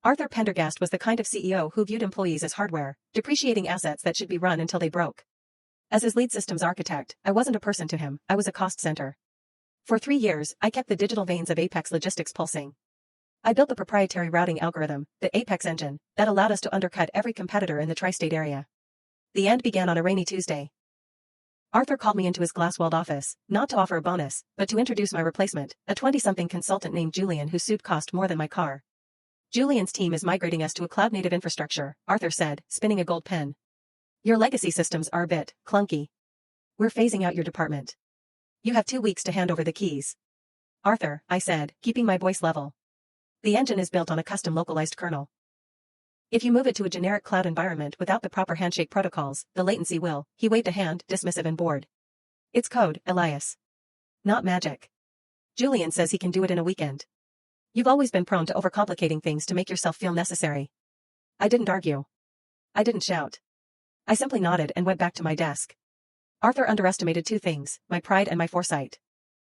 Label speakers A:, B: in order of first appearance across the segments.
A: Arthur Pendergast was the kind of CEO who viewed employees as hardware, depreciating assets that should be run until they broke. As his lead systems architect, I wasn't a person to him, I was a cost center. For 3 years, I kept the digital veins of Apex Logistics pulsing. I built the proprietary routing algorithm, the Apex engine, that allowed us to undercut every competitor in the tri-state area. The end began on a rainy Tuesday. Arthur called me into his glass-walled office, not to offer a bonus, but to introduce my replacement, a 20-something consultant named Julian whose suit cost more than my car. Julian's team is migrating us to a cloud-native infrastructure, Arthur said, spinning a gold pen. Your legacy systems are a bit clunky. We're phasing out your department. You have 2 weeks to hand over the keys. Arthur, I said, keeping my voice level. The engine is built on a custom localized kernel. If you move it to a generic cloud environment without the proper handshake protocols, the latency will, he waved a hand, dismissive and bored. It's code, Elias. Not magic. Julian says he can do it in a weekend. You've always been prone to overcomplicating things to make yourself feel necessary. I didn't argue. I didn't shout. I simply nodded and went back to my desk. Arthur underestimated 2 things, my pride and my foresight.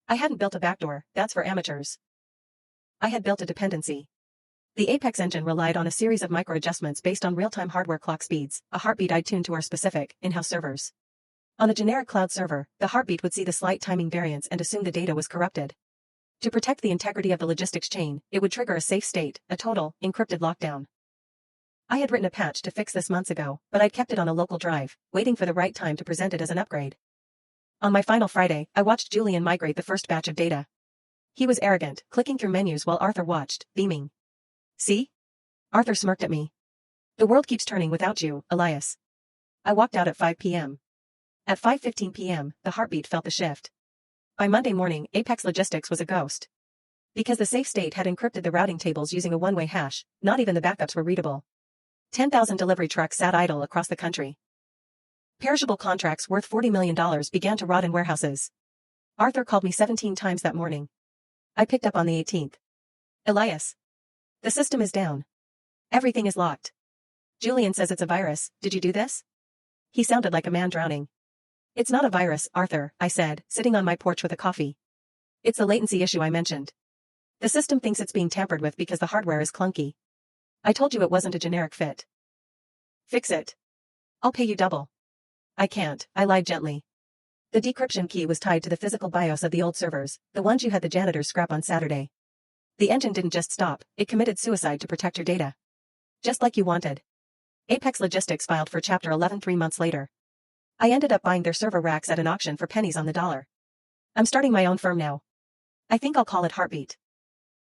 A: I hadn't built a backdoor, that's for amateurs. I had built a dependency. The Apex engine relied on a series of micro-adjustments based on real-time hardware clock speeds, a heartbeat I'd tuned to our specific, in-house servers. On a generic cloud server, the heartbeat would see the slight timing variance and assume the data was corrupted. To protect the integrity of the logistics chain, it would trigger a safe state, a total, encrypted lockdown. I had written a patch to fix this months ago, but I'd kept it on a local drive, waiting for the right time to present it as an upgrade. On my final Friday, I watched Julian migrate the first batch of data. He was arrogant, clicking through menus while Arthur watched, beaming. See? Arthur smirked at me. The world keeps turning without you, Elias. I walked out at 5 p.m. At 5:15 p.m., the heartbeat felt the shift. By Monday morning, Apex Logistics was a ghost. Because the safe state had encrypted the routing tables using a one-way hash, not even the backups were readable. 10,000 delivery trucks sat idle across the country. Perishable contracts worth $40 million began to rot in warehouses. Arthur called me 17 times that morning. I picked up on the 18th. Elias. The system is down. Everything is locked. Julian says it's a virus, did you do this? He sounded like a man drowning. It's not a virus, Arthur, I said, sitting on my porch with a coffee. It's the latency issue I mentioned. The system thinks it's being tampered with because the hardware is clunky. I told you it wasn't a generic fit. Fix it. I'll pay you double. I can't, I lied gently. The decryption key was tied to the physical BIOS of the old servers, the ones you had the janitors scrap on Saturday. The engine didn't just stop, it committed suicide to protect your data. Just like you wanted. Apex Logistics filed for Chapter 11 3 months later. I ended up buying their server racks at an auction for pennies on the dollar. I'm starting my own firm now. I think I'll call it Heartbeat.